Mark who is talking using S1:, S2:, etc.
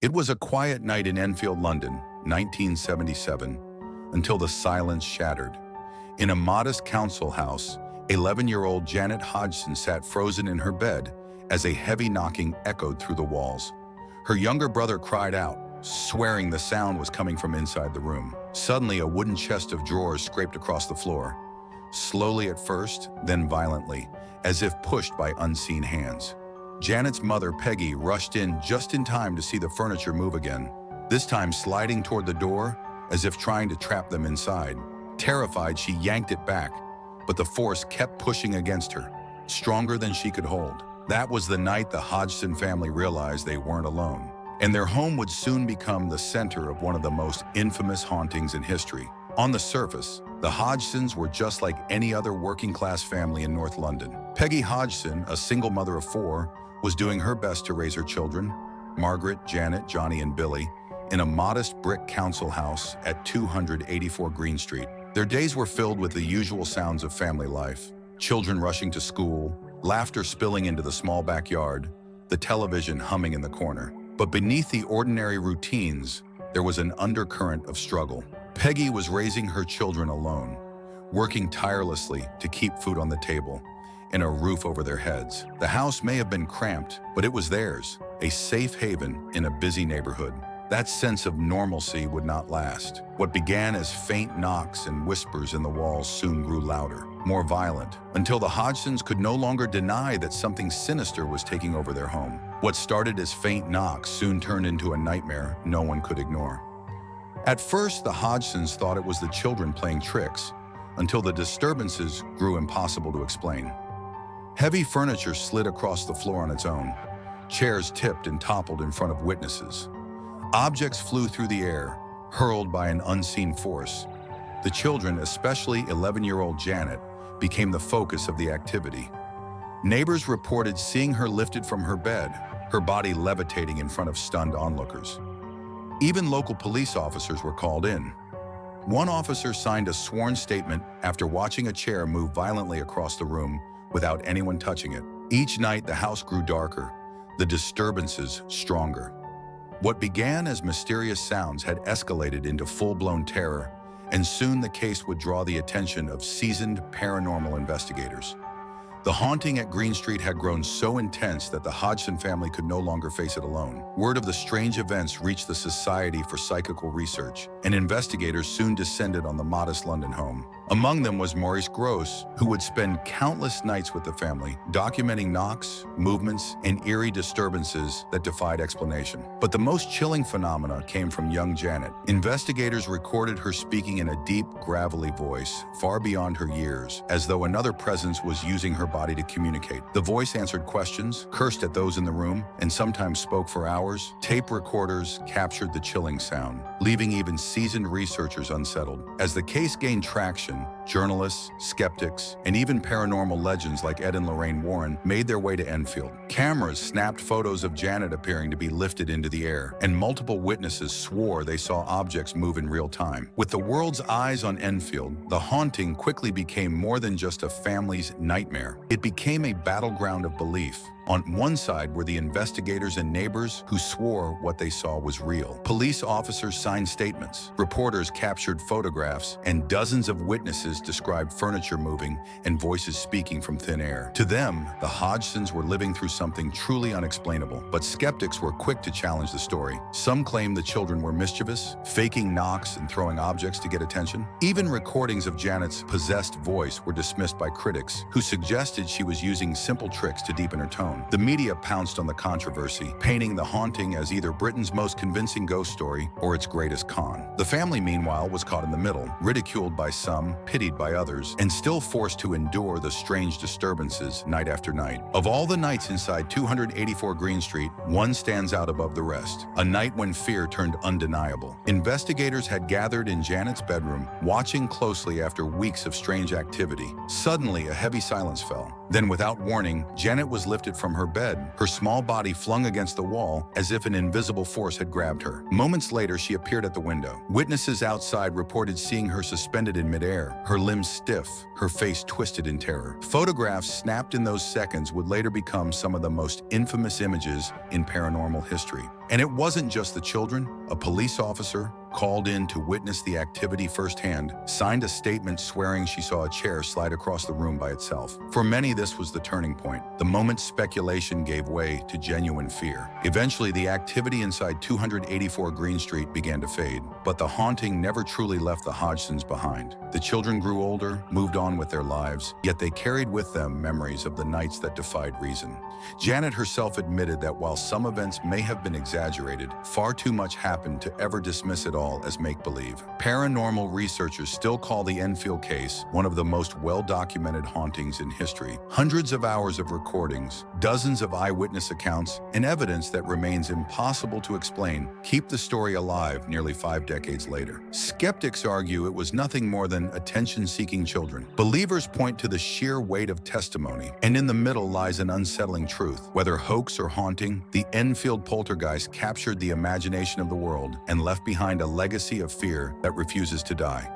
S1: It was a quiet night in Enfield, London, 1977, until the silence shattered. In a modest council house, 11-year-old Janet Hodgson sat frozen in her bed as a heavy knocking echoed through the walls. Her younger brother cried out, swearing the sound was coming from inside the room. Suddenly, a wooden chest of drawers scraped across the floor. Slowly at first, then violently, as if pushed by unseen hands. Janet's mother, Peggy, rushed in just in time to see the furniture move again, this time sliding toward the door as if trying to trap them inside. Terrified, she yanked it back, but the force kept pushing against her, stronger than she could hold. That was the night the Hodgson family realized they weren't alone, and their home would soon become the center of one of the most infamous hauntings in history. On the surface, the Hodgsons were just like any other working-class family in North London. Peggy Hodgson, a single mother of 4, was doing her best to raise her children, Margaret, Janet, Johnny, and Billy, in a modest brick council house at 284 Green Street. Their days were filled with the usual sounds of family life: children rushing to school, laughter spilling into the small backyard, the television humming in the corner. But beneath the ordinary routines, there was an undercurrent of struggle. Peggy was raising her children alone, working tirelessly to keep food on the table and a roof over their heads. The house may have been cramped, but it was theirs, a safe haven in a busy neighborhood. That sense of normalcy would not last. What began as faint knocks and whispers in the walls soon grew louder, more violent, until the Hodgsons could no longer deny that something sinister was taking over their home. What started as faint knocks soon turned into a nightmare no one could ignore. At first, the Hodgsons thought it was the children playing tricks, until the disturbances grew impossible to explain. Heavy furniture slid across the floor on its own. Chairs tipped and toppled in front of witnesses. Objects flew through the air, hurled by an unseen force. The children, especially 11-year-old Janet, became the focus of the activity. Neighbors reported seeing her lifted from her bed, her body levitating in front of stunned onlookers. Even local police officers were called in. One officer signed a sworn statement after watching a chair move violently across the room without anyone touching it. Each night, the house grew darker, the disturbances stronger. What began as mysterious sounds had escalated into full-blown terror, and soon the case would draw the attention of seasoned paranormal investigators. The haunting at Green Street had grown so intense that the Hodgson family could no longer face it alone. Word of the strange events reached the Society for Psychical Research, and investigators soon descended on the modest London home. Among them was Maurice Gross, who would spend countless nights with the family, documenting knocks, movements, and eerie disturbances that defied explanation. But the most chilling phenomena came from young Janet. Investigators recorded her speaking in a deep, gravelly voice, far beyond her years, as though another presence was using her body to communicate. The voice answered questions, cursed at those in the room, and sometimes spoke for hours. Tape recorders captured the chilling sound, leaving even seasoned researchers unsettled. As the case gained traction, journalists, skeptics, and even paranormal legends like Ed and Lorraine Warren made their way to Enfield. Cameras snapped photos of Janet appearing to be lifted into the air, and multiple witnesses swore they saw objects move in real time. With the world's eyes on Enfield, the haunting quickly became more than just a family's nightmare. It became a battleground of belief. On one side were the investigators and neighbors who swore what they saw was real. Police officers signed statements, reporters captured photographs, and dozens of witnesses described furniture moving and voices speaking from thin air. To them, the Hodgsons were living through something truly unexplainable, but skeptics were quick to challenge the story. Some claimed the children were mischievous, faking knocks and throwing objects to get attention. Even recordings of Janet's possessed voice were dismissed by critics, who suggested she was using simple tricks to deepen her tone. The media pounced on the controversy, painting the haunting as either Britain's most convincing ghost story or its greatest con. The family, meanwhile, was caught in the middle, ridiculed by some, pitied by others, and still forced to endure the strange disturbances night after night. Of all the nights inside 284 Green Street, one stands out above the rest, a night when fear turned undeniable. Investigators had gathered in Janet's bedroom, watching closely after weeks of strange activity. Suddenly, a heavy silence fell. Then, without warning, Janet was lifted from from her bed, her small body flung against the wall as if an invisible force had grabbed her. Moments later, she appeared at the window. Witnesses outside reported seeing her suspended in midair, her limbs stiff, her face twisted in terror. Photographs snapped in those seconds would later become some of the most infamous images in paranormal history. And it wasn't just the children. A police officer, called in to witness the activity firsthand, signed a statement swearing she saw a chair slide across the room by itself. For many, this was the turning point, the moment speculation gave way to genuine fear. Eventually, the activity inside 284 Green Street began to fade, but the haunting never truly left the Hodgsons behind. The children grew older, moved on with their lives, yet they carried with them memories of the nights that defied reason. Janet herself admitted that while some events may have been exaggerated, far too much happened to ever dismiss it all as make-believe. Paranormal researchers still call the Enfield case one of the most well-documented hauntings in history. Hundreds of hours of recordings, dozens of eyewitness accounts, and evidence that remains impossible to explain keep the story alive nearly 5 decades later. Skeptics argue it was nothing more than attention-seeking children. Believers point to the sheer weight of testimony, and in the middle lies an unsettling truth. Whether hoax or haunting, the Enfield Poltergeist captured the imagination of the world and left behind a legacy of fear that refuses to die.